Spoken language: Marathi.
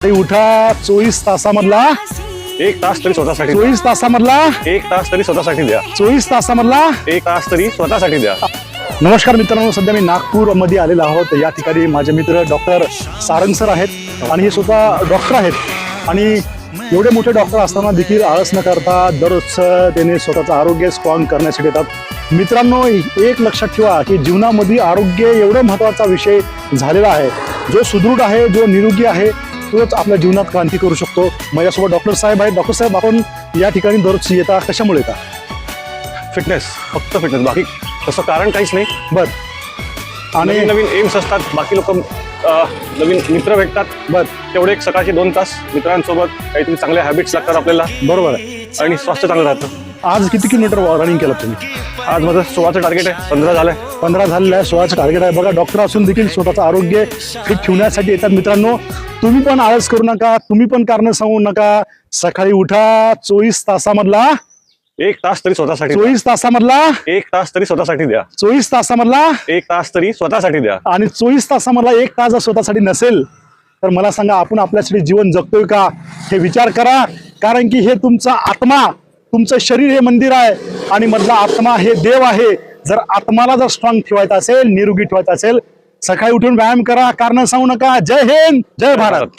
उठा 24 तासामधला एक तास तरी स्वतःसाठी 24 तासामधला एक तास तरी स्वतःसाठी द्या 24 तासामधला एक तास तरी स्वतःसाठी द्या. नमस्कार मित्रांनो, सध्या मी नागपूरमध्ये आलेलो आहोत. या ठिकाणी माझे मित्र डॉक्टर सारंग सर आहेत आणि हे स्वतः डॉक्टर आहेत आणि एवढे मोठे डॉक्टर असताना देखील आळस न करता दररोजचं त्याने स्वतःचं आरोग्य स्ट्रॉंग करण्यासाठी येतात. मित्रांनो, एक लक्षात ठेवा की जीवनामध्ये आरोग्य एवढा महत्त्वाचा विषय झालेला आहे. जो सुदृढ आहे, जो निरोगी आहे, तोच आपल्या जीवनात क्रांती करू शकतो. माझ्यासोबत डॉक्टर साहेब आहेत. डॉक्टर साहेब, आपण या ठिकाणी दररोज येता, कशामुळे येता? फिटनेस, फक्त फिटनेस, बाकी तसं कारण काहीच नाही. बर. आणि नवीन नवीन एम्स असतात, बाकी लोक नवीन मित्र भेटतात. बर. तेवढे एक सकाळचे 2 तास मित्रांसोबत काहीतरी चांगल्या हॅबिट्स लागतात आपल्याला, बरोबर आहे. आणि स्वास्थ्य चांगलं राहतं. आज किती किलोमीटर रनिंग केलं तुम्ही? आज माझं 16चं टार्गेट आहे, 15 झालंय. 15 झालेलं आहे. 16चं टार्गेट आहे. बघा, डॉक्टर असून देखील स्वतःचं आरोग्य फिट ठेवण्यासाठी येतात. मित्रांनो, तुम्ही पण आळस करू नका, तुम्ही पण कारण सांगू नका. सकाळी उठा, 24 तासामधला एक तास तरी स्वतःसाठी द्या. 24 तासामधला एक तास तरी स्वतःसाठी द्या 24 तासामधला एक तास तरी स्वतःसाठी द्या. आणि 24 तासामधला एक तास जर स्वतःसाठी नसेल तर मला सांगा, आपण आपल्यासाठी जीवन जगतोय का हे विचार करा. कारण की हे तुमचा आत्मा, तुमचं शरीर हे मंदिर आहे आणि मधला आत्मा हे देव आहे. जर आत्माला जर स्ट्रॉंग ठेवायचं असेल, निरोगी ठेवायचं असेल, सकाळी उठून व्यायाम करा, कारण सांगू नका. जय हिंद, जय भारत.